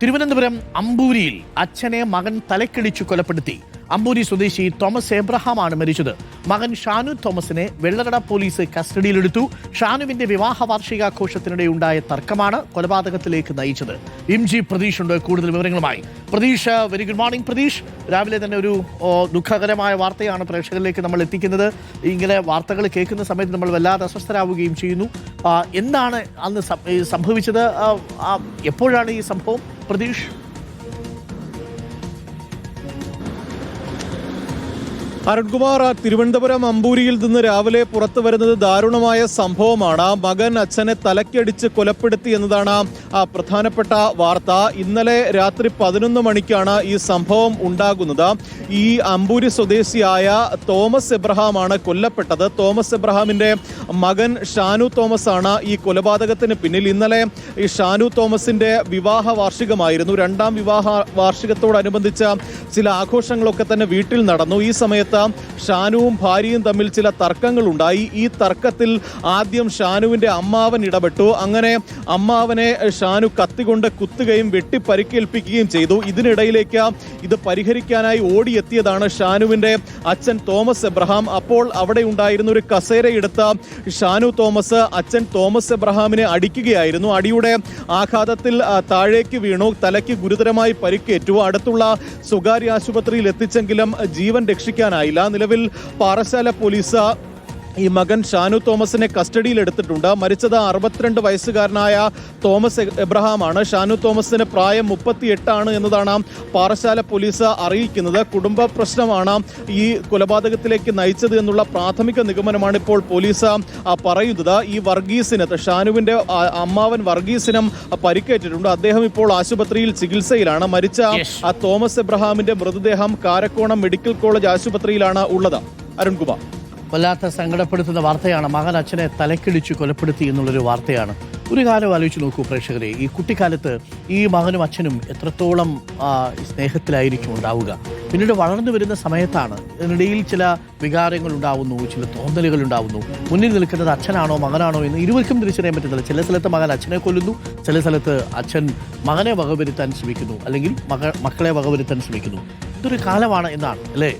തിരുവനന്തപുരം അമ്പൂരിയിൽ അച്ഛനെ മകൻ തലക്കിടിച്ചു കൊലപ്പെടുത്തി. അമ്പൂരി സ്വദേശി തോമസ് എബ്രഹാമാണ് മരിച്ചത്. മകൻ ഷാനു തോമസിനെ വെള്ളറട പോലീസ് കസ്റ്റഡിയിലെടുത്തു. ഷാനുവിന്റെ വിവാഹ വാർഷികാഘോഷത്തിനിടെ ഉണ്ടായ തർക്കമാണ് കൊലപാതകത്തിലേക്ക് നയിച്ചത്. MG പ്രതീഷ് ഉണ്ട് കൂടുതൽ വിവരങ്ങളുമായി. Pratheesh, very good morning Pratheesh. രാവിലെ തന്നെ ഒരു ദുഃഖകരമായ വാർത്തയാണ് പ്രേക്ഷകരിലേക്ക് നമ്മൾ എത്തിക്കുന്നത്. ഇങ്ങനെ വാർത്തകൾ കേൾക്കുന്ന സമയത്ത് നമ്മൾ വല്ലാതെ അസ്വസ്ഥരാവുകയും ചെയ്യുന്നു. എന്താണ് അന്ന് സംഭവിച്ചത്? എപ്പോഴാണ് ഈ സംഭവം പ്രതീഷ്? അരുൺകുമാർ, തിരുവനന്തപുരം അമ്പൂരിയിൽ നിന്ന് രാവിലെ പുറത്തു വരുന്നത് ദാരുണമായ സംഭവമാണ്. മകൻ അച്ഛനെ തലക്കടിച്ച് കൊലപ്പെടുത്തി എന്നതാണ് പ്രധാനപ്പെട്ട വാർത്ത. ഇന്നലെ രാത്രി 11 മണിക്കാണ് ഈ സംഭവം ഉണ്ടാകുന്നത്. ഈ അമ്പൂരി സ്വദേശിയായ തോമസ് എബ്രഹാമാണ് കൊല്ലപ്പെട്ടത്. തോമസ് എബ്രഹാമിന്റെ മകൻ ഷാനു തോമസ് ആണ് ഈ കൊലപാതകത്തിന് പിന്നിൽ. ഇന്നലെ ഈ ഷാനു തോമസിന്റെ വിവാഹ വാർഷികമായിരുന്നു. രണ്ടാം വിവാഹ വാർഷികത്തോടനുബന്ധിച്ച ചില ആഘോഷങ്ങളൊക്കെ തന്നെ വീട്ടിൽ നടന്നു. ഈ സമയത്ത് ഷാനുവും ഭാര്യയും തമ്മിൽ ചില തർക്കങ്ങളുണ്ടായി. ഈ തർക്കത്തിൽ ആദ്യം ഷാനുവിന്റെ അമ്മാവൻ ഇടപെട്ടു. അങ്ങനെ അമ്മാവനെ ഷാനു കത്തികൊണ്ട് കുത്തുകയും വെട്ടിപ്പരിക്കേൽപ്പിക്കുകയും ചെയ്തു. ഇതിനിടയിലേക്ക് ഇത് പരിഹരിക്കാനായി ഓടിയെത്തിയതാണ് ഷാനുവിന്റെ അച്ഛൻ തോമസ് എബ്രഹാം. അപ്പോൾ അവിടെ ഉണ്ടായിരുന്ന ഒരു കസേരയെടുത്ത ഷാനു തോമസ് അച്ഛൻ തോമസ് എബ്രഹാമിനെ അടിക്കുകയായിരുന്നു. അടിയുടെ ആഘാതത്തിൽ താഴേക്ക് വീണു. തലയ്ക്ക് ഗുരുതരമായി പരിക്കേറ്റു. അടുത്തുള്ള സ്വകാര്യ ആശുപത്രിയിൽ എത്തിച്ചെങ്കിലും ജീവൻ രക്ഷിക്കാനായില്ല. നിലവിൽ പാറശാല പോലീസ് ഈ മകൻ ഷാനു തോമസിനെ കസ്റ്റഡിയിൽ എടുത്തിട്ടുണ്ട്. മരിച്ചത് 62 വയസ്സുകാരനായ തോമസ് എബ്രഹാമാണ്. ഷാനു തോമസിന് പ്രായം 38 എന്നതാണ് പാറശാല പോലീസ് അറിയിക്കുന്നത്. കുടുംബ പ്രശ്നമാണ് ഈ കൊലപാതകത്തിലേക്ക് നയിച്ചത് എന്നുള്ള പ്രാഥമിക നിഗമനമാണ് ഇപ്പോൾ പോലീസ് പറയുന്നത്. ഈ വർഗീസിന്, ഷാനുവിന്റെ അമ്മാവൻ വർഗീസിനും പരിക്കേറ്റിട്ടുണ്ട്. അദ്ദേഹം ഇപ്പോൾ ആശുപത്രിയിൽ ചികിത്സയിലാണ്. മരിച്ച തോമസ് എബ്രഹാമിന്റെ മൃതദേഹം കാരക്കോണം മെഡിക്കൽ കോളേജ് ആശുപത്രിയിലാണ് ഉള്ളത്. അരുൺകുമാർ, വല്ലാത്ത സങ്കടപ്പെടുത്തുന്ന വാർത്തയാണ്. മകൻ അച്ഛനെ തലക്കിടിച്ചു കൊലപ്പെടുത്തി എന്നുള്ളൊരു വാർത്തയാണ്. ഒരു കാലം ആലോചിച്ച് നോക്കൂ പ്രേക്ഷകരെ. ഈ കുട്ടിക്കാലത്ത് ഈ മകനും അച്ഛനും എത്രത്തോളം സ്നേഹത്തിലായിരിക്കും ഉണ്ടാവുക. പിന്നീട് വളർന്നു വരുന്ന സമയത്താണ് ഇതിനിടയിൽ ചില വികാരങ്ങൾ ഉണ്ടാവുന്നു, ചില തോന്നലുകൾ ഉണ്ടാവുന്നു. മുന്നിൽ നിൽക്കുന്നത് അച്ഛനാണോ മകനാണോ എന്ന് ഇരുവർക്കും തിരിച്ചറിയാൻ പറ്റുന്നില്ല. ചില സ്ഥലത്ത് മകൻ അച്ഛനെ കൊല്ലുന്നു, ചില സ്ഥലത്ത് അച്ഛൻ മകനെ വകവരുത്താൻ ശ്രമിക്കുന്നു, അല്ലെങ്കിൽ മക്കളെ വകവരുത്താൻ ശ്രമിക്കുന്നു. ഇതൊരു കാലമാണ് എന്നാണ് അല്ലേ?